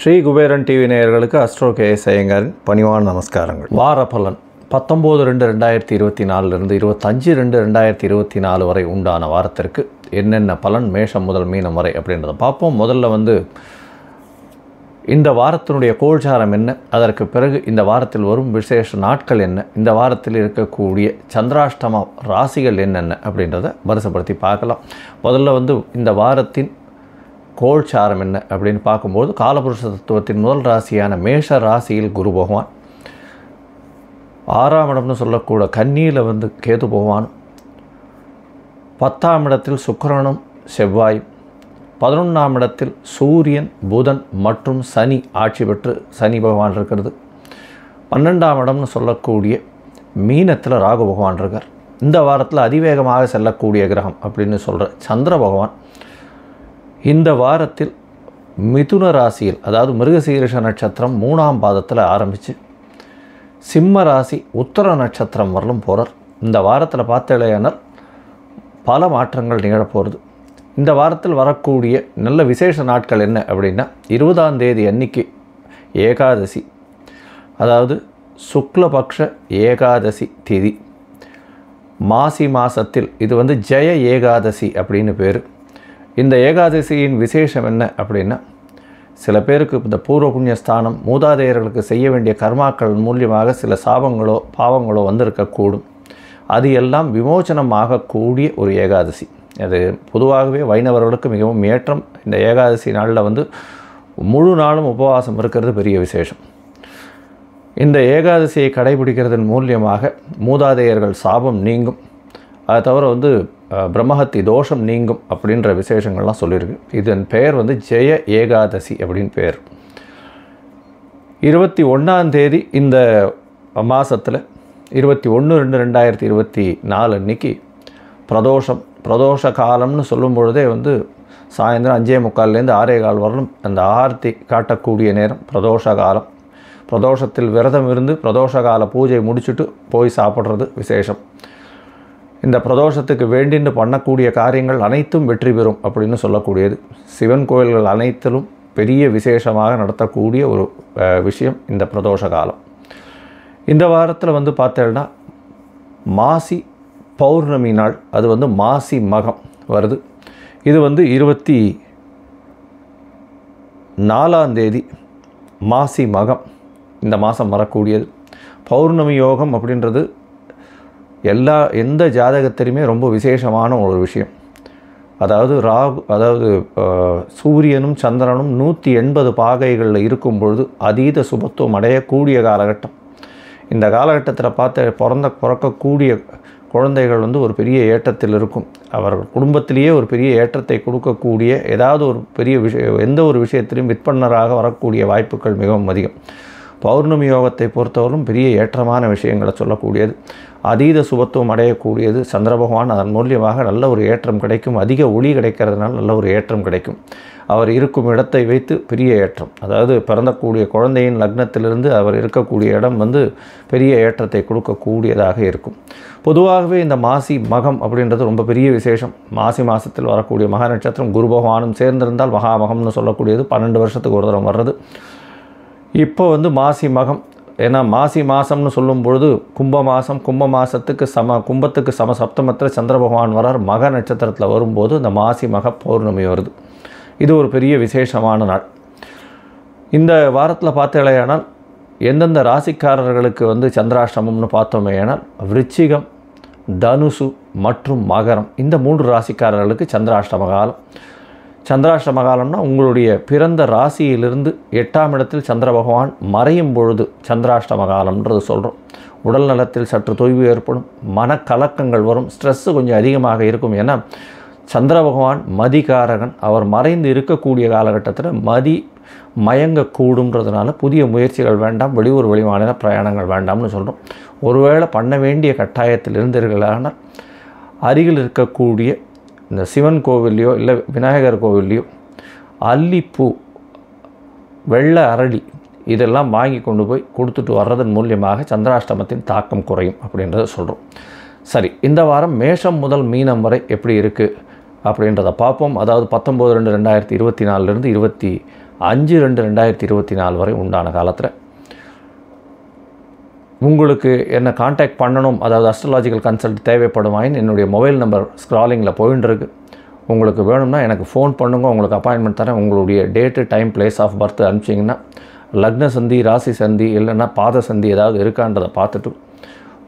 Sri Kuberan TV நேயர்களுக்கு astro KS ஐயங்காரின் பணிவான நமஸ்காரங்கள். வார பலன் 19/2/2024 இருந்து 25/2/2024 வரை உண்டான வாரத்திற்கு என்னென்ன பலன் மேஷம் முதல் மீனம் வரை அப்படின்றத பார்ப்போம். முதல்ல இந்த வாரத்தினுடைய கோல்சாரம் என்ன, அதற்கு பிறகு இந்த வாரத்தில் வரும் விசேஷ நாட்கள் என்ன, இந்த வாரத்தில் இருக்கக்கூடிய சந்திராஷ்டம ராசிகள் என்னென்ன அப்படின்றத வரிசைப்படுத்தி பார்க்கலாம். முதல்ல இந்த வாரத்தின் கோல்சாரம் என்ன அப்படின்னு பார்க்கும்போது, காலபுருஷ தத்துவத்தின் முதல் ராசியான மேஷ ராசியில் குரு பகவான், 6ஆம் இடம்னு சொல்லக்கூட கன்னியில் கேது பகவான், 10ஆம் இடத்தில் சுக்கிரனும் செவ்வாயும், 11ஆம் இடத்தில் சூரியன் புதன் மற்றும் சனி ஆட்சி பெற்று சனி பகவான் இருக்கிறது. 12ஆம் இடம்னு சொல்லக்கூடிய மீனத்தில் ராகு பகவான் இருக்கார். இந்த வாரத்தில் அதிவேகமாக செல்லக்கூடிய கிரகம் அப்படின்னு சொல்கிற சந்திர பகவான் இந்த வாரத்தில் மிதுன ராசியில், அதாவது மிருகசீரிஷ நட்சத்திரம் 3ஆம் பாதத்தில் ஆரம்பித்து சிம்ம ராசி உத்தர நட்சத்திரம் வரலும் போகிறார். இந்த வாரத்தில் பார்த்தேனால் பல மாற்றங்கள் நிகழப்போகிறது. இந்த வாரத்தில் வரக்கூடிய நல்ல விசேஷ நாட்கள் என்ன அப்படின்னா, 20ஆம் தேதி அன்னைக்கு ஏகாதசி, அதாவது சுக்லபக்ஷ ஏகாதசி திதி, மாசி மாதத்தில் இது ஜெய ஏகாதசி அப்படின்னு பேர். இந்த ஏகாதசியின் விசேஷம் என்ன அப்படின்னா, சில பேருக்கு இந்த பூர்வ புண்ணியஸ்தானம் மூதாதையர்களுக்கு செய்ய வேண்டிய கர்மாக்கள் மூலியமாக சில சாபங்களோ பாவங்களோ வந்திருக்கக்கூடும். அது எல்லாம் விமோசனம் ஆகக்கூடிய ஒரு ஏகாதசி. அது பொதுவாகவே வைணவர்களுக்கு மிகவும் ஏற்றம். இந்த ஏகாதசி நாளில் முழு நாளும் உபவாசம் இருக்கிறது பெரிய விசேஷம். இந்த ஏகாதசியை கடைபிடிக்கிறதன் மூலியமாக மூதாதையர்கள் சாபம் நீங்கும். அதை தவிர பிரம்மஹத்தி தோஷம் நீங்கும் அப்படின்ற விசேஷங்கள்லாம் சொல்லியிருக்கு. இதன் பெயர் ஜெய ஏகாதசி அப்படின்னு பேர். 21ஆம் தேதி இந்த மாதத்தில் 21/2/2024 அன்றைக்கி பிரதோஷம். பிரதோஷ காலம்னு சொல்லும் பொழுதே சாயந்தரம் 5:45 6:15 வரலும் அந்த ஆர்த்தி காட்டக்கூடிய நேரம் பிரதோஷ காலம். பிரதோஷத்தில் விரதம் இருந்து பிரதோஷ கால பூஜை முடிச்சுட்டு போய் சாப்பிட்றது விசேஷம். இந்த பிரதோஷத்துக்கு வேண்டின்னு பண்ணக்கூடிய காரியங்கள் அனைத்தும் வெற்றி பெறும் அப்படின்னு சொல்லக்கூடியது. சிவன் கோயில்கள் அனைத்திலும் பெரிய விசேஷமாக நடத்தக்கூடிய ஒரு விஷயம் இந்த பிரதோஷ காலம். இந்த வாரத்தில் பார்த்தேன்னா மாசி பௌர்ணமி நாள், அது மாசி மகம் வருது. இது 24ஆம் தேதி மாசி மகம் இந்த மாதம் வரக்கூடியது. பௌர்ணமி யோகம் அப்படின்றது எந்த ஜாதகத்திலுமே ரொம்ப விசேஷமான ஒரு விஷயம். அதாவது சூரியனும் சந்திரனும் 180 பாகைகளில் இருக்கும் பொழுது அதீத சுபத்துவம் அடையக்கூடிய காலகட்டம். இந்த காலகட்டத்தில் பிறக்கக்கூடிய குழந்தைகள் ஒரு பெரிய ஏற்றத்தில் இருக்கும். அவர்கள் குடும்பத்திலேயே ஒரு பெரிய ஏற்றத்தை கொடுக்கக்கூடிய ஏதாவது ஒரு பெரிய எந்த ஒரு விஷயத்திலையும் விற்பனராக வரக்கூடிய வாய்ப்புகள் மிகவும் அதிகம். பௌர்ணமி யோகத்தை பொறுத்தவரைக்கும் பெரிய ஏற்றமான விஷயங்களை சொல்லக்கூடியது. அதீத சுபத்துவம் அடையக்கூடியது. சந்திர பகவான் அதன் மூலியமாக நல்ல ஒரு ஏற்றம் கிடைக்கும். அதிக ஒளி கிடைக்கிறதுனால நல்ல ஒரு ஏற்றம் கிடைக்கும். அவர் இருக்கும் இடத்தை வைத்து பெரிய ஏற்றம், அதாவது பிறந்தக்கூடிய குழந்தையின் லக்னத்திலிருந்து அவர் இருக்கக்கூடிய இடம் பெரிய ஏற்றத்தை கொடுக்கக்கூடியதாக இருக்கும். பொதுவாகவே இந்த மாசி மகம் அப்படின்றது ரொம்ப பெரிய விசேஷம். மாசி மாதத்தில் வரக்கூடிய மகா நட்சத்திரம் குரு பகவானும் சேர்ந்திருந்தால் மகாமகம்னு சொல்லக்கூடியது 12 வருஷத்துக்கு ஒரு தரம் வர்றது. இப்போ மாசி மகம், ஏன்னா மாசி மாதம்னு சொல்லும் பொழுது கும்ப மாதத்துக்கு கும்பத்துக்கு சம சப்தமத்தில் சந்திர பகவான் வரார். மக நட்சத்திரத்தில் வரும்போது இந்த மாசி மக பௌர்ணமி வருது. இது ஒரு பெரிய விசேஷமான நாள். இந்த வாரத்தில் பார்த்தேனால் எந்தெந்த ராசிக்காரர்களுக்கு சந்திராஷ்டமம்னு பார்த்தோமே ஆனால், விருச்சிகம், தனுசு மற்றும் மகரம், இந்த 3 ராசிக்காரர்களுக்கு சந்திராஷ்டம காலம். சந்திராஷ்டம காலம்னா உங்களுடைய பிறந்த ராசியிலிருந்து 8ஆம் இடத்தில் சந்திர பகவான் மறையும் பொழுது சந்திராஷ்டம காலம்ன்றது சொல்கிறோம். உடல் நலத்தில் சற்று தொய்வு ஏற்படும், மனக்கலக்கங்கள் வரும், ஸ்ட்ரெஸ்ஸு கொஞ்சம் அதிகமாக இருக்கும். ஏன்னா சந்திர பகவான் மதிகாரகன். அவர் மறைந்து இருக்கக்கூடிய காலகட்டத்தில் மதி மயங்கக்கூடுன்றதுனால புதிய முயற்சிகள் வேண்டாம், வெளியூர் வெளிமாநில பிரயாணங்கள் வேண்டாம்னு சொல்கிறோம். ஒருவேளை பண்ண வேண்டிய கட்டாயத்தில் இருந்தீர்களானால் அருகில் இருக்கக்கூடிய இந்த சிவன் கோவில்லையோ இல்லை விநாயகர் கோவில்லையோ அல்லிப்பூ, வெள்ளை அரளி இதெல்லாம் வாங்கி கொண்டு போய் கொடுத்துட்டு வர்றதன் மூலியமாக சந்திராஷ்டமத்தின் தாக்கம் குறையும் அப்படின்றத சொல்கிறோம். சரி, இந்த வாரம் மேஷம் முதல் மீனம் வரை எப்படி இருக்குது அப்படின்றத பார்ப்போம். அதாவது 19/2/2024 26 5/2/2024 வரை உண்டான காலத்தில் உங்களுக்கு என்ன காண்டாக்ட் பண்ணணும், அதாவது அஸ்ட்ராலாஜிக்கல் கன்சல்ட் தேவைப்படுமாயின் என்னுடைய மொபைல் நம்பர் ஸ்க்ராலிங்கில் போயின்னு இருக்கு. உங்களுக்கு வேணும்னா எனக்கு ஃபோன் பண்ணுங்க, உங்களுக்கு அப்பாயின்மெண்ட் தரேன். உங்களுடைய date, time, place of birth அனுப்பிச்சிங்கன்னா லக்ன சந்தி, ராசி சந்தி இல்லைன்னா பாத சந்தி ஏதாவது இருக்கான்றதை பார்த்துட்டு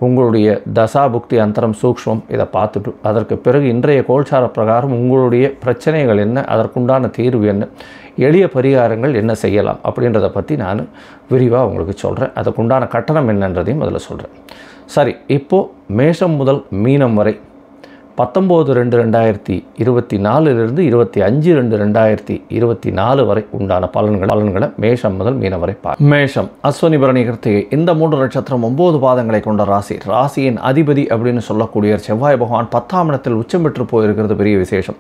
உங்களுடைய தசா புக்தி அந்தரம் சூக்ஷ்மம் இதை பார்த்துட்டு அதற்கு பிறகு இன்றைய கோல்சார பிரகாரம் உங்களுடைய பிரச்சனைகள் என்ன, அதற்குண்டான தீர்வு என்ன, எளிய பரிகாரங்கள் என்ன செய்யலாம் அப்படின்றத பற்றி நான் விரிவாக உங்களுக்கு சொல்கிறேன். அதுக்குண்டான கட்டணம் என்னன்றதையும் அதில் சொல்கிறேன். சரி, இப்போது மேஷம் முதல் மீனம் வரை 19/2/2024 25/2/2024 வரை உண்டான பலன்களை மேஷம் முதல் மீனம் வரை மேஷம், அஸ்வினி, பரணி, கிருத்திகை இந்த 3 நட்சத்திரம் 9 பாதங்களை கொண்ட ராசி. ராசியின் அதிபதி அப்படின்னு சொல்லக்கூடிய செவ்வாய் பகவான் 10ஆம் இடத்தில் உச்சம் பெற்று போயிருக்கிறது பெரிய விசேஷம்.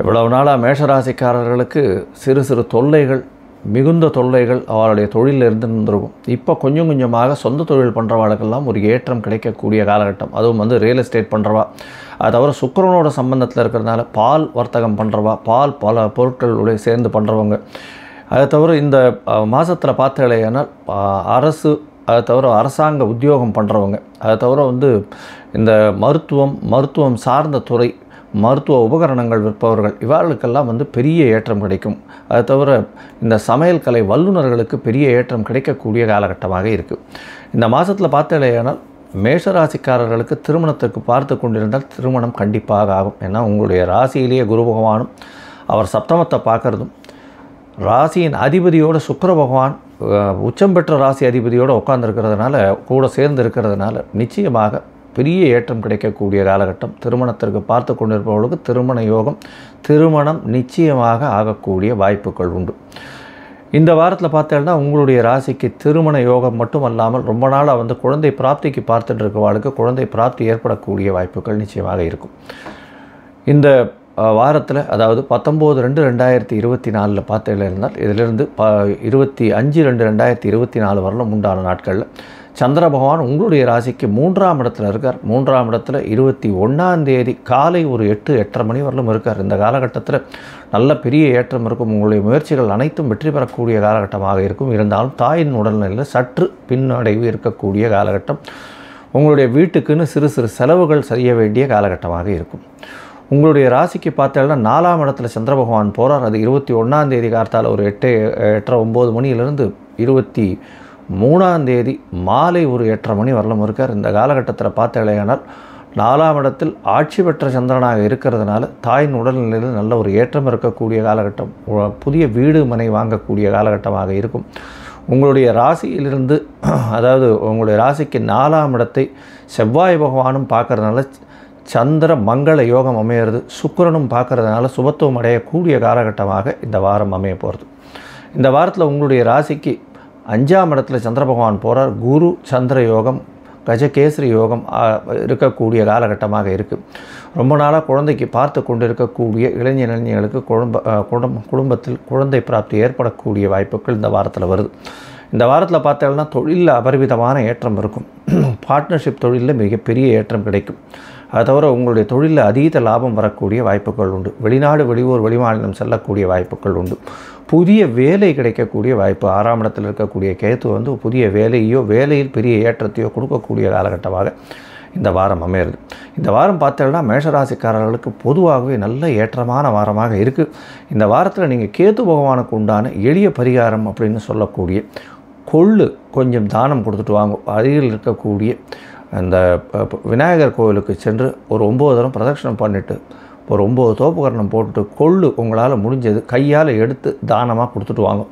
இவ்வளவு நாளாக மேஷராசிக்காரர்களுக்கு சிறு சிறு தொல்லைகள், மிகுந்த தொல்லைகள் அவருடைய தொழிலில் இருந்துருக்கும். இப்போ கொஞ்சம் கொஞ்சமாக சொந்த தொழில் பண்ணுறவாளுக்கெல்லாம் ஒரு ஏற்றம் கிடைக்கக்கூடிய காலகட்டம். அதுவும் வந்து ரியல் எஸ்டேட் பண்ணுறவா, அது தவிர சுக்கிரனோட சம்பந்தத்தில் இருக்கிறதுனால பால் வர்த்தகம் பண்ணுறவா, பால் பல பொருட்களுடைய சேர்ந்து பண்ணுறவங்க, அதை தவிர இந்த மாதத்தில் பார்த்தாலேனால் அரசு, அதை தவிர அரசாங்க உத்தியோகம் பண்ணுறவங்க, அதை தவிர வந்து இந்த மருத்துவம் சார்ந்த துறை, மருத்துவ உபகரணங்கள் விற்பவர்கள், இவர்களுக்கெல்லாம் வந்து பெரிய ஏற்றம் கிடைக்கும். அது தவிர இந்த சமையல் கலை வல்லுநர்களுக்கு பெரிய ஏற்றம் கிடைக்கக்கூடிய காலகட்டமாக இருக்குது. இந்த மாதத்தில் பார்த்தாலேயானால் மேஷராசிக்காரர்களுக்கு திருமணத்துக்கு பார்த்து கொண்டிருந்தால் திருமணம் கண்டிப்பாக ஆகும். ஏன்னா உங்களுடைய ராசியிலேயே குரு பகவானும் அவர் சப்தமத்தை பார்க்குறதும், ராசியின் அதிபதியோடு சுக்கிர பகவான் உச்சம் பெற்ற ராசி அதிபதியோடு உட்கார்ந்துருக்கிறதுனால, கூட சேர்ந்து இருக்கிறதுனால நிச்சயமாக பெரிய ஏற்றம் கிடைக்கக்கூடிய காலகட்டம். திருமணத்திற்கு பார்த்து கொண்டிருப்பவர்களுக்கு திருமண யோகம், திருமணம் நிச்சயமாக ஆகக்கூடிய வாய்ப்புகள் உண்டு. இந்த வாரத்தில் பார்த்தேன்னா உங்களுடைய ராசிக்கு திருமண யோகம் மட்டும் அல்லாமல் ரொம்ப நாளாக வந்து குழந்தை பிராப்திக்கு பார்த்துட்டு இருக்கவாளுக்கு குழந்தை பிராப்தி ஏற்படக்கூடிய வாய்ப்புகள் நிச்சயமாக இருக்கும். இந்த வாரத்தில், அதாவது 19/2/2024 பார்த்ததில் இருந்தால் இதிலிருந்து 25/2/2024 வரலும் உண்டான நாட்களில் சந்திர பகவான் உங்களுடைய ராசிக்கு 3ஆம் இடத்துல இருக்கார். 3ஆம் இடத்துல 21ஆம் தேதி காலை ஒரு 8-8:30 மணி வரலும் இருக்கார். இந்த காலகட்டத்தில் நல்ல பெரிய ஏற்றம் இருக்கும். உங்களுடைய முயற்சிகள் அனைத்தும் வெற்றி பெறக்கூடிய காலகட்டமாக இருக்கும். இருந்தாலும் தாயின் உடல்நிலையில் சற்று பின்னடைவு இருக்கக்கூடிய காலகட்டம். உங்களுடைய வீட்டுக்குன்னு சிறு சிறு செலவுகள் செய்ய வேண்டிய காலகட்டமாக இருக்கும். உங்களுடைய ராசிக்கு பார்த்தீங்கன்னா 4ஆம் இடத்துல சந்திர பகவான் போகிறார். அது 21ஆம் தேதி கார்த்தால் ஒரு 8-8:30-9 மணியிலிருந்து 23ஆம் தேதி மாலை ஒரு 8:30 மணி வரலும் இருக்கார். இந்த காலகட்டத்தில் பார்த்தீங்கன்னால் 4ஆம் இடத்தில் ஆட்சி பெற்ற சந்திரனாக இருக்கிறதுனால தாயின் உடல்நிலையில் நல்ல ஒரு ஏற்றம் இருக்கக்கூடிய காலகட்டம். புதிய வீடு மனை வாங்கக்கூடிய காலகட்டமாக இருக்கும். உங்களுடைய ராசியிலிருந்து, அதாவது உங்களுடைய ராசிக்கு 4ஆம் இடத்தை செவ்வாய் பகவானும் பார்க்கறதுனால சந்திர மங்கள யோகம் அமையிறது, சுக்கிரனும் பார்க்கறதுனால சுபத்துவம் அடையக்கூடிய காலகட்டமாக இந்த வாரம் அமைய போகிறது. இந்த வாரத்தில் உங்களுடைய ராசிக்கு 5ஆம் இடத்துல சந்திர பகவான் போகிறார். குரு சந்திர யோகம், கஜகேசரி யோகம் இருக்கக்கூடிய காலகட்டமாக இருக்குது. ரொம்ப நாளாக குழந்தைக்கு பார்த்து கொண்டு இருக்கக்கூடிய இளைஞர்களுக்கு குடும்பத்தில் குழந்தை பிராப்தி ஏற்படக்கூடிய வாய்ப்புகள் இந்த வாரத்தில் வருது. இந்த வாரத்தில் பார்த்தீங்கன்னா தொழிலில் அபரிமிதமான ஏற்றம் இருக்கும். பார்ட்னர்ஷிப் தொழிலில் மிகப்பெரிய ஏற்றம் கிடைக்கும். அது தவிர உங்களுடைய தொழிலில் அதீத லாபம் வரக்கூடிய வாய்ப்புகள் உண்டு. வெளிநாடு, வெளியூர், வெளிமாநிலம் செல்லக்கூடிய வாய்ப்புகள் உண்டு. புதிய வேலை கிடைக்கக்கூடிய வாய்ப்பு. 6ஆம் இடத்தில் இருக்கக்கூடிய கேத்து வந்து புதிய வேலையோ, வேலையில் பெரிய ஏற்றத்தையோ கொடுக்கக்கூடிய காலகட்டமாக இந்த வாரம் அமையிறது. இந்த வாரம் பார்த்தீங்கன்னா மேஷராசிக்காரர்களுக்கு பொதுவாகவே நல்ல ஏற்றமான வாரமாக இருக்குது. இந்த வாரத்தில் நீங்கள் கேத்து பகவானுக்கு உண்டான எளிய பரிகாரம் அப்படின்னு சொல்லக்கூடிய கொள்ளு கொஞ்சம் தானம் கொடுத்துட்டு வாங்க. அருகில் இருக்கக்கூடிய அந்த விநாயகர் கோவிலுக்கு சென்று ஒரு 9 தரம் பிரதட்சணம் பண்ணிவிட்டு ஒரு 9 தோப்புக்கரணம் போட்டுட்டு கொள்ளு உங்களால் முடிஞ்சது கையால் எடுத்து தானமாக கொடுத்துட்டு வாங்க.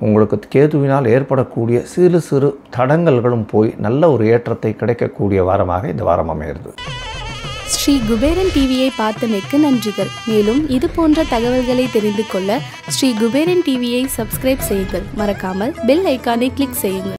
உங்களுக்கு கேதுவினால் ஏற்படக்கூடிய சிறு சிறு தடங்கல்களும் போய் நல்ல ஒரு ஏற்றத்தை கிடைக்கக்கூடிய வாரமாக இந்த வாரம் அமைகிறது. ஸ்ரீ குபேரன் டிவியை பார்த்தமைக்கு நன்றிகள். மேலும் இது போன்ற தகவல்களை தெரிந்து கொள்ள ஸ்ரீ குபேரன் டிவியை சப்ஸ்கிரைப் செய்யுங்கள். மறக்காமல் பெல் ஐக்கானை கிளிக் செய்யுங்கள்.